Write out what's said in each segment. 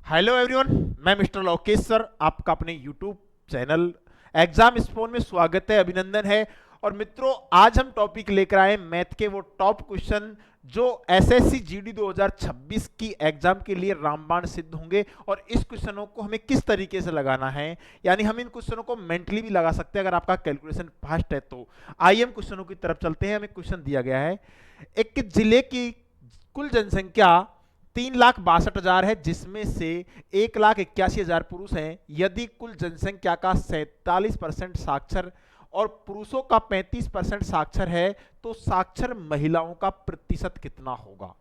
Hello everyone, मैं mister Lokesh sir आपका अपने यूट्यूब चैनल एग्जाम स्पोन में स्वागत है, अभिनंदन है। और मित्रों, आज हम टॉपिक लेकर आए मैथ के वो टॉप क्वेश्चन जो एसएससी जीडी 2026 की एग्जाम के लिए रामबाण सिद्ध होंगे। और इस क्वेश्चनों को हमें किस तरीके से लगाना है, यानी हम इन क्वेश्चनों को मेंटली भी लगा सकते हैं अगर आपका कैलकुलेशन फास्ट है तो। आइए हम क्वेश्चनों की तरफ चलते हैं। हमें क्वेश्चन दिया गया है, एक जिले की कुल जनसंख्या 3,62,000 है, जिसमें से 1,81,000 पुरुष हैं। यदि कुल जनसंख्या का 47% साक्षर और पुरुषों का 35% साक्षर है तो साक्षर महिलाओं का प्रतिशत कितना होगा।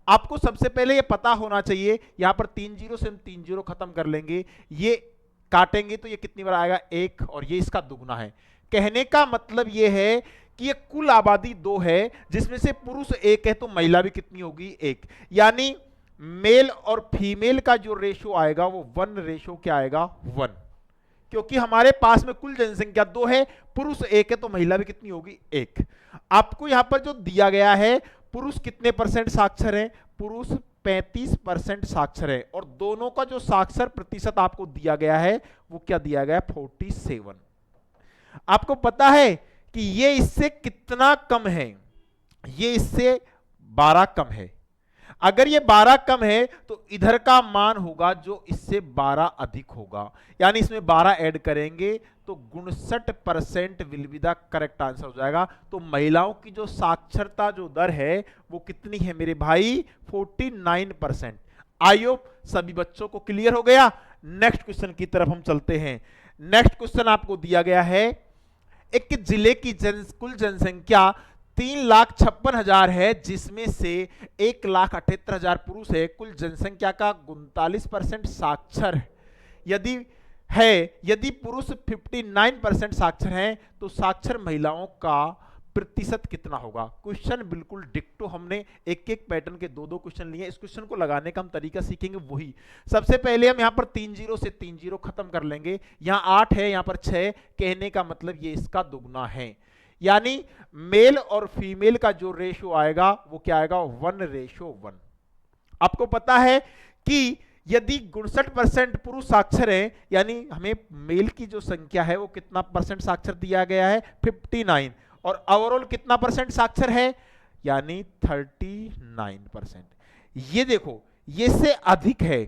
आपको सबसे पहले ये पता होना चाहिए। यहां पर 3 जीरो से हम 3 जीरो खत्म कर लेंगे, ये काटेंगे तो ये कितनी बार आएगा, 1, और ये इसका दुगना है। कहने का मतलब ये है कि ये कुल आबादी 2 है, जिसमें से पुरुष 1 है तो महिला भी कितनी होगी, 1। यानी मेल और फीमेल का जो रेशो आएगा वो 1 रेशो क्या आएगा, 1। क्योंकि हमारे पास में कुल जनसंख्या 2 है, पुरुष 1 है तो महिला भी कितनी होगी, 1। आपको यहां पर जो दिया गया है, पुरुष कितने परसेंट साक्षर है, पुरुष 35% साक्षर है, और दोनों का जो साक्षर प्रतिशत आपको दिया गया है वो क्या दिया गया है, 47। आपको पता है कि ये इससे कितना कम है, ये इससे 12 कम है। अगर ये 12 कम है तो इधर का मान होगा जो इससे 12 अधिक होगा, यानी इसमें 12 ऐड करेंगे तो 59% will be the correct answer हो जाएगा। तो महिलाओं की जो साक्षरता जो दर है वो कितनी है मेरे भाई, 49%। आई होप सभी बच्चों को क्लियर हो गया। नेक्स्ट क्वेश्चन की तरफ हम चलते हैं। नेक्स्ट क्वेश्चन आपको दिया गया है, एक जिले की कुल जनसंख्या 3,56,000 है, जिसमें से 1,78,000 पुरुष है। कुल जनसंख्या का 39% साक्षर यदि पुरुष 59% साक्षर हैं तो साक्षर महिलाओं का प्रतिशत कितना होगा। क्वेश्चन बिल्कुल डिक्टो, हमने एक एक पैटर्न के 2-2 क्वेश्चन लिए। इस क्वेश्चन को लगाने का हम तरीका सीखेंगे वही। सबसे पहले हम यहां पर 3 जीरो से 3 जीरो खत्म कर लेंगे। यहां 8 है, यहां पर 6, कहने का मतलब ये इसका दुगना है। यानी मेल और फीमेल का जो रेशो आएगा वो क्या आएगा, 1:1। आपको पता है कि यदि 59% पुरुष साक्षर हैं, यानी हमें मेल की जो संख्या है वो कितना परसेंट साक्षर दिया गया है, 59, और ओवरऑल कितना परसेंट साक्षर है, यानी 39%। ये देखो, ये से अधिक है,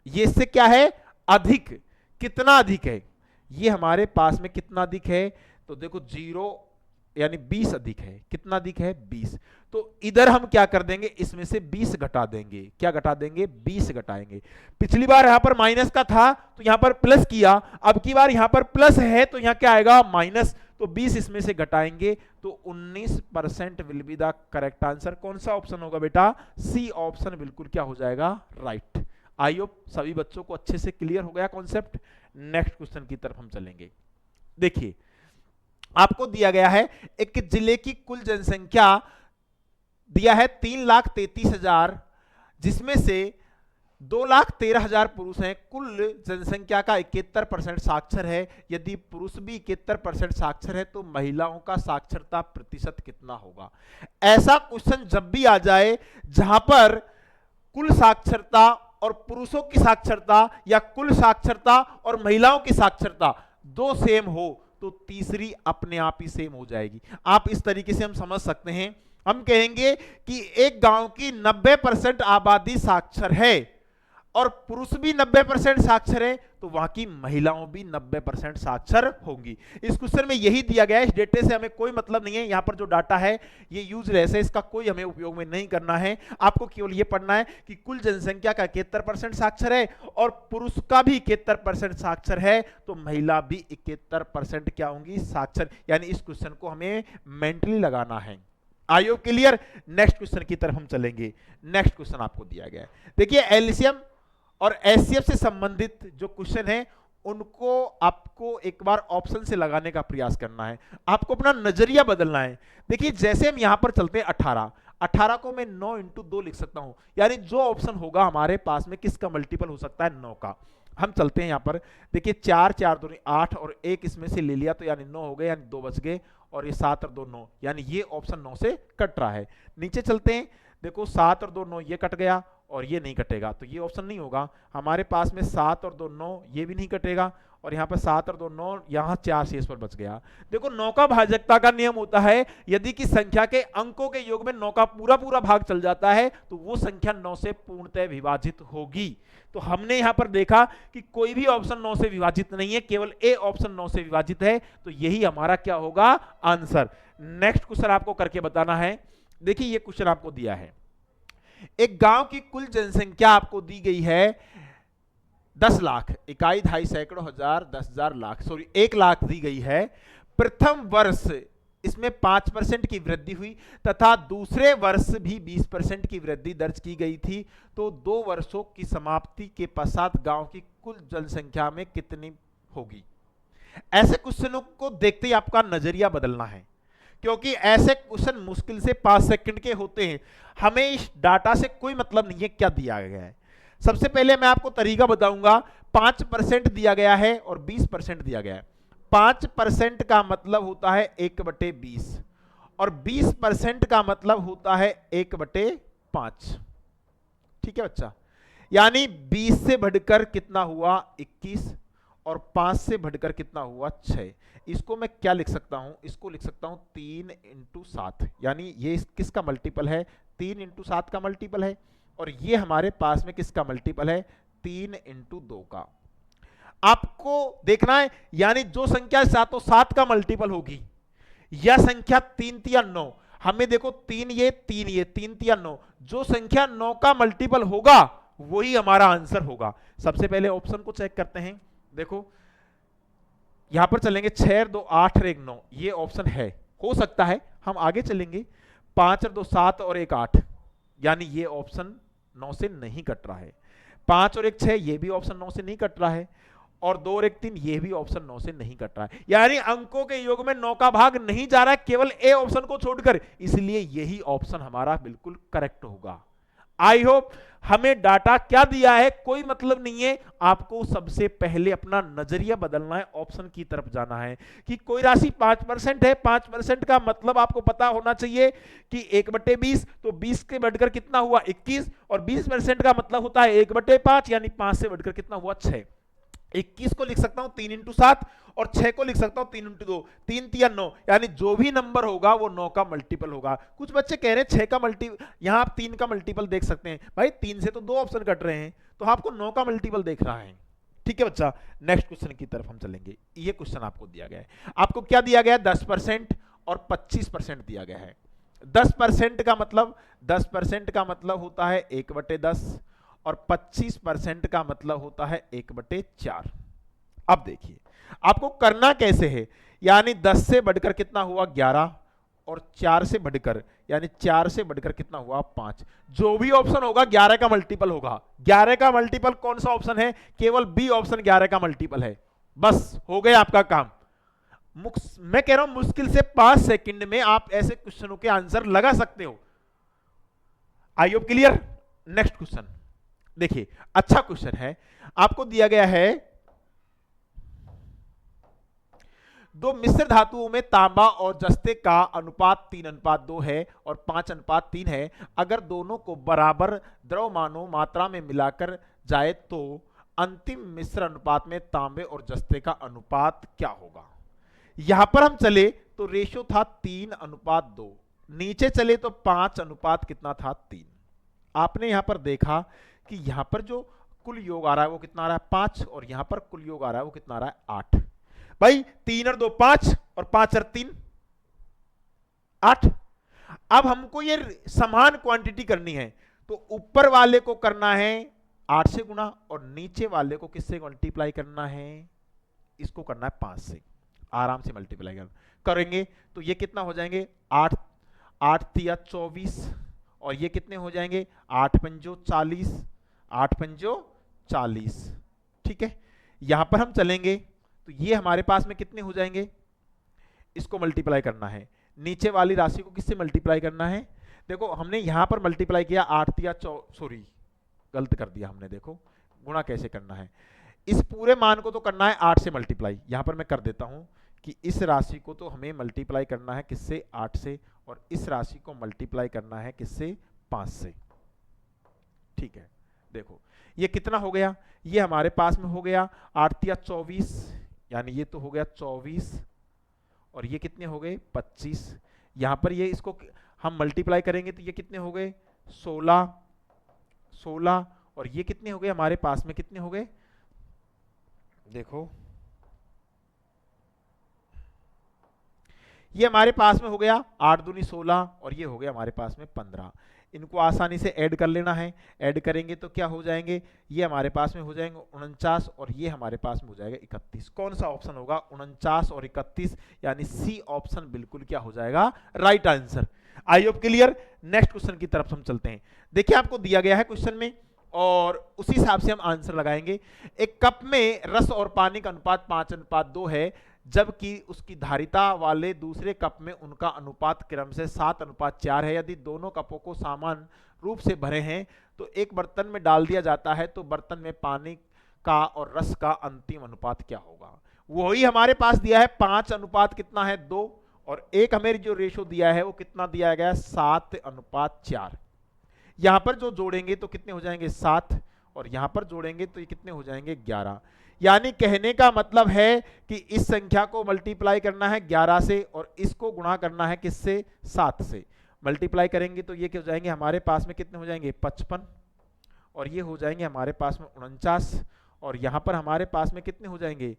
ये से क्या है, अधिक। कितना अधिक है, ये हमारे पास में कितना अधिक है, तो देखो 0 यानी 20 अधिक है। कितना अधिक है, 20। तो इधर हम क्या कर देंगे, इसमें से 20 घटा देंगे। क्या घटा देंगे, 20 घटाएंगे। पिछली बार यहां पर माइनस का था तो यहां पर प्लस किया, अब की बार यहां पर प्लस है तो यहां क्या आएगा, माइनस। तो 20 इसमें से घटाएंगे तो 19% will be the correct answer. कौन सा ऑप्शन होगा बेटा, सी ऑप्शन बिल्कुल क्या हो जाएगा, राइट। आई होप सभी बच्चों को अच्छे से क्लियर हो गया कॉन्सेप्ट। नेक्स्ट क्वेश्चन की तरफ हम चलेंगे। देखिए, आपको दिया गया है, एक जिले की कुल जनसंख्या दिया है 3,33,000, जिसमें से 2,13,000 पुरुष हैं। कुल जनसंख्या का 71% साक्षर है। यदि पुरुष भी 71% साक्षर है तो महिलाओं का साक्षरता प्रतिशत कितना होगा। ऐसा क्वेश्चन जब भी आ जाए जहां पर कुल साक्षरता और पुरुषों की साक्षरता या कुल साक्षरता और महिलाओं की साक्षरता दो सेम हो तो तीसरी अपने आप ही सेम हो जाएगी। आप इस तरीके से हम समझ सकते हैं, हम कहेंगे कि एक गांव की 90% आबादी साक्षर है और पुरुष भी 90% साक्षर है तो वहां की महिलाओं भी 90% साक्षर होंगी। इस क्वेश्चन में यही दिया गया है। इस डेटे से हमें कोई मतलब नहीं है, यहां पर जो डाटा है ये यूजलेस है, इसका कोई हमें उपयोग में नहीं करना है। आपको केवल ये पढ़ना है कि कुल जनसंख्या का 71% साक्षर है और पुरुष का भी 71% साक्षर है तो महिला भी 71% क्या होंगी, साक्षर। यानी इस क्वेश्चन को हमें मेंटली लगाना है। आयो क्लियर। नेक्स्ट क्वेश्चन की तरफ हम चलेंगे। नेक्स्ट क्वेश्चन आपको दिया गया है, देखिए एलसीएम और एचसीएफ से संबंधित जो क्वेश्चन है उनको आपको एक बार ऑप्शन से लगाने का प्रयास करना है। आपको अपना नजरिया बदलना है। देखिए, जैसे हम यहां पर चलते हैं 18 को मैं 9 × 2 लिख सकता हूं, यानी जो ऑप्शन होगा हमारे पास में किसका मल्टीपल हो सकता है, 9 का। हम चलते हैं यहां पर, देखिए 4 4 2 8 और 1 इसमें से ले लिया तो यानी 9 हो गए, यानी 2 बच गए, और ये 7 और 2 9, यानी ये ऑप्शन 9 से कट रहा है। नीचे चलते हैं, देखो 7 और 2 9 ये कट गया, और ये नहीं कटेगा, तो ये ऑप्शन नहीं होगा। हमारे पास में 7 और 2 9, ये भी नहीं कटेगा, और यहाँ पर 7 और 2 9, यहाँ 4 शेष पर बच गया। देखो 9 का भाजकता का नियम होता है, यदि कि संख्या के अंकों के योग में 9 का पूरा पूरा भाग चल जाता है तो वो संख्या 9 से पूर्णतः विभाजित होगी। तो हमने यहाँ पर देखा कि कोई भी ऑप्शन 9 से विभाजित नहीं है, केवल ए ऑप्शन 9 से विभाजित है, तो यही हमारा क्या होगा, आंसर। नेक्स्ट क्वेश्चन आपको करके बताना है। देखिए ये क्वेश्चन आपको दिया है, एक गांव की कुल जनसंख्या आपको दी गई है 10 लाख, इकाई ढाई सैकड़ों हजार 10,000 लाख, सॉरी 1 लाख दी गई है। प्रथम वर्ष इसमें 5% की वृद्धि हुई तथा दूसरे वर्ष भी 20% की वृद्धि दर्ज की गई थी, तो 2 वर्षों की समाप्ति के पश्चात गांव की कुल जनसंख्या में कितनी होगी। ऐसे क्वेश्चनों को देखते ही आपका नजरिया बदलना है, क्योंकि ऐसे क्वेश्चन मुश्किल से 5 सेकंड के होते हैं। हमें इस डाटा से कोई मतलब नहीं है क्या दिया गया है। सबसे पहले मैं आपको तरीका बताऊंगा। 5% दिया गया है और 20% दिया गया है। 5% का मतलब होता है 1/20 और 20% का मतलब होता है 1/5। ठीक है बच्चा, यानी 20 से बढ़कर कितना हुआ 21 और 5 से बढ़कर कितना हुआ 6। इसको मैं क्या लिख सकता हूं, इसको लिख सकता हूं 3 × 7, यानी ये किसका मल्टीपल है, 3 × 7 का मल्टीपल है, और ये हमारे पास में किसका मल्टीपल है, 3 × 2 का। आपको देखना है, यानी जो संख्या 7 का मल्टीपल होगी या संख्या 3 या 9, हमें देखो 3 ये 3 या 9, जो संख्या 9 का मल्टीपल होगा वही हमारा आंसर होगा। सबसे पहले ऑप्शन को चेक करते हैं। देखो यहां पर चलेंगे 6 और 2 8 और 1 9, ये ऑप्शन है, हो सकता है। हम आगे चलेंगे 5 और 2 7 और 1 8, यानी ये ऑप्शन 9 से नहीं कट रहा है। 5 और 1 6, ये भी ऑप्शन 9 से नहीं कट रहा है, और 2 और 1 3, ये भी ऑप्शन 9 से नहीं कट रहा है। यानी अंकों के योग में 9 का भाग नहीं जा रहा है, केवल ए ऑप्शन को छोड़कर, इसलिए यही ऑप्शन हमारा बिल्कुल करेक्ट होगा। आई होप हमें डाटा क्या दिया है कोई मतलब नहीं है, आपको सबसे पहले अपना नजरिया बदलना है, ऑप्शन की तरफ जाना है। कि कोई राशि 5% है, 5% का मतलब आपको पता होना चाहिए कि 1/20, तो 20 के बढ़कर कितना हुआ 21, और 20% का मतलब होता है 1/5, यानी 5 से बढ़कर कितना हुआ 6। 21 को लिख सकता हूं 3 × 7 और 6 को लिख सकता हूं 3 × 2, 3 × 9, यानी जो भी नंबर होगा वो 9 का मल्टीपल होगा। कुछ बच्चे कह रहे हैं 6 का मल्टीपल, यहां आप 3 का मल्टीपल देख सकते हैं। भाई 3 से तो 2 ऑप्शन कट रहे हैं, तो आपको 9 का मल्टीपल देख रहा है। ठीक है बच्चा, नेक्स्ट क्वेश्चन की तरफ हम चलेंगे। ये क्वेश्चन आपको दिया गया है, आपको क्या दिया गया है, 10% और 25% दिया गया है। 10% का मतलब 10% का मतलब होता है 1/10 और 25% का मतलब होता है 1/4। अब देखिए आपको करना कैसे है, यानी 10 से बढ़कर कितना हुआ 11, और 4 से बढ़कर, यानी 4 से बढ़कर कितना हुआ 5। जो भी ऑप्शन होगा 11 का मल्टीपल होगा। 11 का मल्टीपल कौन सा ऑप्शन है, केवल बी ऑप्शन 11 का मल्टीपल है। बस हो गया आपका काम। मैं कह रहा हूं मुश्किल से 5 सेकंड में आप ऐसे क्वेश्चनों के आंसर लगा सकते हो। I hope clear. Next question देखिए, अच्छा क्वेश्चन है, आपको दिया गया है 2 मिश्र धातुओं में तांबा और जस्ते का अनुपात 3:2 है और 5:3 है। अगर दोनों को बराबर द्रव्यमानों मात्रा में मिलाकर जाए तो अंतिम मिश्र अनुपात में तांबे और जस्ते का अनुपात क्या होगा। यहां पर हम चले तो रेशो था 3:2, नीचे चले तो 5 कितना था 3। आपने यहां पर देखा कि यहां पर जो कुल योग आ रहा है वो कितना आ रहा है 5, और यहां पर कुल योग आ रहा है वो कितना आ रहा है 8। भाई 3 और 2 5 और 5 और 3 8। अब हमको ये समान क्वांटिटी करनी है, तो ऊपर वाले को करना है 8 से गुना और नीचे वाले को किससे मल्टीप्लाई करना है, इसको करना है 5 से। आराम से मल्टीप्लाई करेंगे तो ये कितना हो जाएंगे 8 8 तिया 24, और ये कितने हो जाएंगे 8 पंजो 40, 8 पंजो 40। ठीक है, यहां पर हम चलेंगे तो ये हमारे पास में कितने हो जाएंगे, इसको मल्टीप्लाई करना है, नीचे वाली राशि को किससे मल्टीप्लाई करना है। देखो हमने यहां पर मल्टीप्लाई किया 8 तिया सॉरी गलत कर दिया हमने, देखो गुणा कैसे करना है, इस पूरे मान को तो करना है 8 से मल्टीप्लाई। यहां पर मैं कर देता हूं कि इस राशि को तो हमें मल्टीप्लाई करना है किससे 8 से, और इस राशि को मल्टीप्लाई करना है किससे 5 से। ठीक है, देखो ये कितना हो गया, ये हमारे पास में हो गया 8 या 24, यानी ये तो हो गया 24 और ये कितने हो गए 25। यहां पर ये इसको हम मल्टीप्लाई करेंगे तो ये कितने हो गए 16, 16 और ये कितने हो गए हमारे पास में, कितने हो गए, देखो ये हमारे पास में हो गया 8 दूनी 16 और ये हो गया हमारे पास में 15। इनको आसानी से ऐड कर लेना है, ऐड करेंगे तो क्या हो जाएंगे, ये हमारे पास में हो जाएंगे 49 और ये हमारे पास में हो जाएगा 31। कौन सा ऑप्शन होगा 49 और 31, यानी सी ऑप्शन बिल्कुल क्या हो जाएगा right answer. I hope clear. Next question की तरफ हम चलते हैं। देखिए आपको दिया गया है क्वेश्चन में और उसी हिसाब से हम आंसर लगाएंगे। एक कप में रस और पानी का अनुपात 5:2 है, जबकि उसकी धारिता वाले दूसरे कप में उनका अनुपात क्रम से 7:4 है। यदि दोनों कपों को समान रूप से भरे हैं तो एक बर्तन में डाल दिया जाता है, तो बर्तन में पानी का और रस का अंतिम अनुपात क्या होगा। वही हमारे पास दिया है 5 अनुपात कितना है 2 और एक हमें जो रेशो दिया है वो कितना दिया गया 7:4। यहां पर जो जोड़ेंगे तो कितने हो जाएंगे 7 और यहां पर जोड़ेंगे तो ये कितने हो जाएंगे 11। यानी कहने का मतलब है कि इस संख्या को मल्टीप्लाई करना है 11 से और इसको गुणा करना है किससे 7 से। मल्टीप्लाई करेंगे तो ये क्या हो जाएंगे हमारे पास में, कितने हो जाएंगे 55 और ये हो जाएंगे हमारे पास में 49 और यहां पर हमारे पास में कितने हो जाएंगे,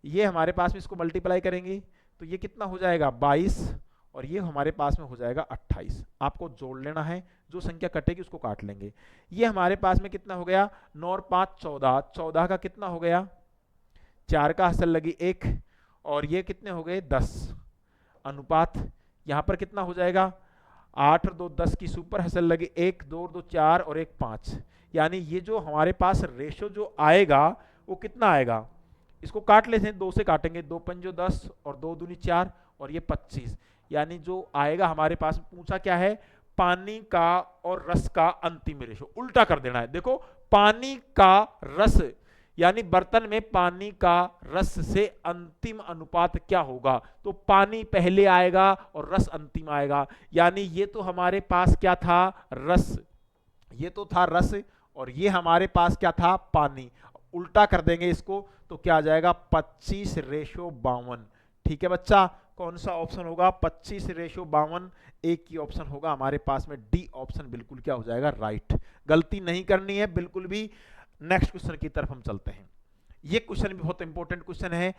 ये हमारे पास में इसको मल्टीप्लाई करेंगे तो ये कितना हो जाएगा 22 और ये हमारे पास में हो जाएगा 28। आपको जोड़ लेना है, जो संख्या कटेगी उसको काट लेंगे। ये हमारे पास में कितना हो गया 9 और 5 14, 14 का कितना हो गया 4 का हसल लगी 1 और ये कितने हो गए 10। अनुपात यहां पर कितना हो जाएगा 8 और 2 10 की सुपर हसल लगी 1 2 और 2 4 और 1 5। यानी ये जो हमारे पास रेशो जो आएगा वो कितना आएगा, इसको काट लेते हैं, 2 से काटेंगे, 2 पंजो 10 और 2 दूनी 4 और ये 25। यानी जो आएगा हमारे पास पूछा क्या है पानी का और रस का अंतिम रेशो। उल्टा कर देना है, देखो पानी का रस यानी बर्तन में पानी का रस से अंतिम अनुपात क्या होगा, तो पानी पहले आएगा और रस अंतिम आएगा। यानी ये तो हमारे पास क्या था रस, ये तो था रस और ये हमारे पास क्या था पानी। उल्टा कर देंगे इसको तो क्या आ जाएगा 25:52। ठीक है बच्चा, कौन सा ऑप्शन होगा 25:52। एक ही ऑप्शन होगा हमारे पास में, डी ऑप्शन बिल्कुल क्या हो जाएगा राइट। गलती नहीं करनी है बिल्कुल भी। नेक्स्ट क्वेश्चन की तरफ हम चलते हैं। ये क्वेश्चन भी बहुत इंपॉर्टेंट क्वेश्चन है।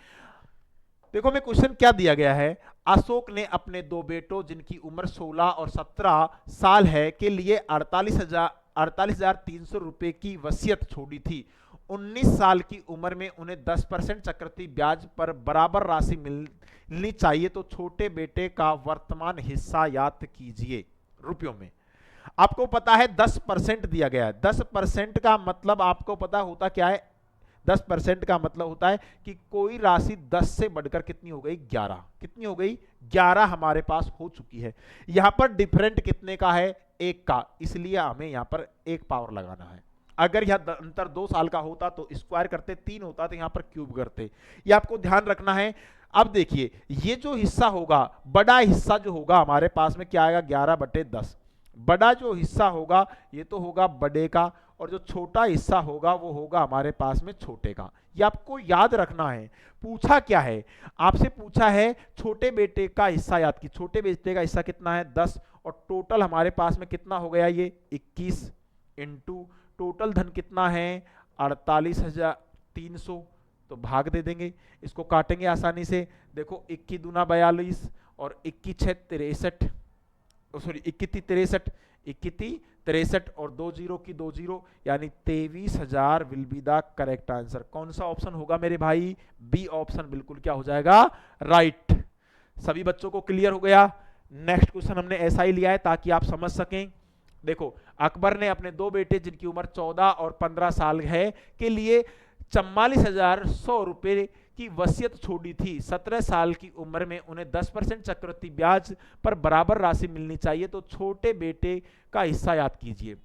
देखो मैं क्वेश्चन क्या दिया गया है, अशोक ने अपने 2 बेटों जिनकी उम्र 16 और 17 साल है के लिए 48,300 रुपए की वसीयत छोड़ी थी। 19 साल की उम्र में उन्हें 10% चक्रवृद्धि ब्याज पर बराबर राशि मिलनी चाहिए, तो छोटे बेटे का वर्तमान हिस्सा याद कीजिए रुपयों में। आपको पता है 10% दिया गया है। 10% का मतलब आपको पता होता क्या है, 10% का मतलब होता है कि कोई राशि 10 से बढ़कर कितनी हो गई 11। कितनी हो गई 11 हमारे पास हो चुकी है। यहां पर डिफरेंट कितने का है 1 का, इसलिए हमें यहां पर 1 पावर लगाना है। अगर यह अंतर 2 साल का होता तो स्क्वायर करते, 3 होता तो यहां पर क्यूब करते। ये आपको ध्यान रखना है। अब देखिए ये जो हिस्सा होगा, बड़ा हिस्सा जो होगा हमारे पास में क्या आएगा 11/10। बड़ा जो हिस्सा होगा ये तो होगा बड़े का और जो छोटा हिस्सा होगा वो होगा हमारे पास में छोटे का। ये आपको याद रखना है। पूछा क्या है आपसे, पूछा है छोटे बेटे का हिस्सा याद की। छोटे बेटे का हिस्सा कितना है 10 और टोटल हमारे पास में कितना हो गया ये 21 इंटू टोटल धन कितना है 48,300, तो भाग दे देंगे, इसको काटेंगे आसानी से। देखो 21 दूना 42 और 21 6 63, सॉरी 21 63, 21 63 और 2 0 की 2 0 यानी 23,000 will be the correct answer. कौन सा ऑप्शन होगा मेरे भाई, बी ऑप्शन बिल्कुल क्या हो जाएगा राइट। सभी बच्चों को क्लियर हो गया। नेक्स्ट क्वेश्चन हमने ऐसा ही लिया है ताकि आप समझ सकें। देखो अकबर ने अपने 2 बेटे जिनकी उम्र 14 और 15 साल है के लिए 44,100 रुपए की वसीयत छोड़ी थी। 17 साल की उम्र में उन्हें 10% चक्रवृद्धि ब्याज पर बराबर राशि मिलनी चाहिए, तो छोटे बेटे का हिस्सा याद कीजिए।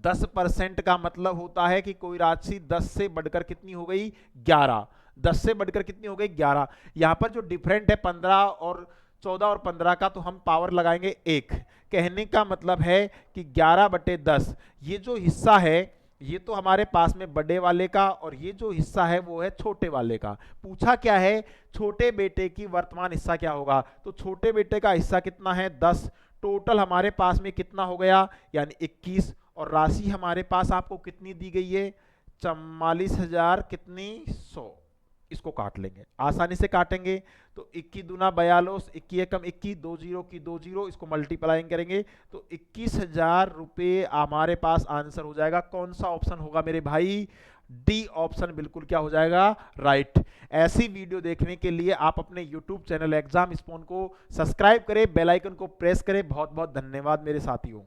10% का मतलब होता है कि कोई राशि 10 से बढ़कर कितनी हो गई 11। 10 से बढ़कर कितनी हो गई 11। यहां पर जो डिफरेंट है 15 और 14 और 15 का, तो हम पावर लगाएंगे 1। कहने का मतलब है कि 11/10 ये जो हिस्सा है ये तो हमारे पास में बड़े वाले का, और ये जो हिस्सा है वो है छोटे वाले का। पूछा क्या है, छोटे बेटे की वर्तमान हिस्सा क्या होगा, तो छोटे बेटे का हिस्सा कितना है 10। टोटल हमारे पास में कितना हो गया, यानी 21। और राशि हमारे पास आपको कितनी दी गई है, 44,000 कितनी 100। इसको काट लेंगे, आसानी से काटेंगे। तो 21 दूना 42, 21 एकम 21, 2 जीरो की 2 जीरो, इसको मल्टीप्लाइंग करेंगे तो 21,000 रुपये हमारे पास आंसर हो जाएगा। कौन सा ऑप्शन होगा मेरे भाई, डी ऑप्शन बिल्कुल क्या हो जाएगा, राइट। ऐसी वीडियो देखने के लिए आप अपने यूट्यूब चैनल एग्जाम स्पोन को सब्सक्राइब करें, बेल आइकन को प्रेस करें। बहुत बहुत धन्यवाद मेरे साथियों।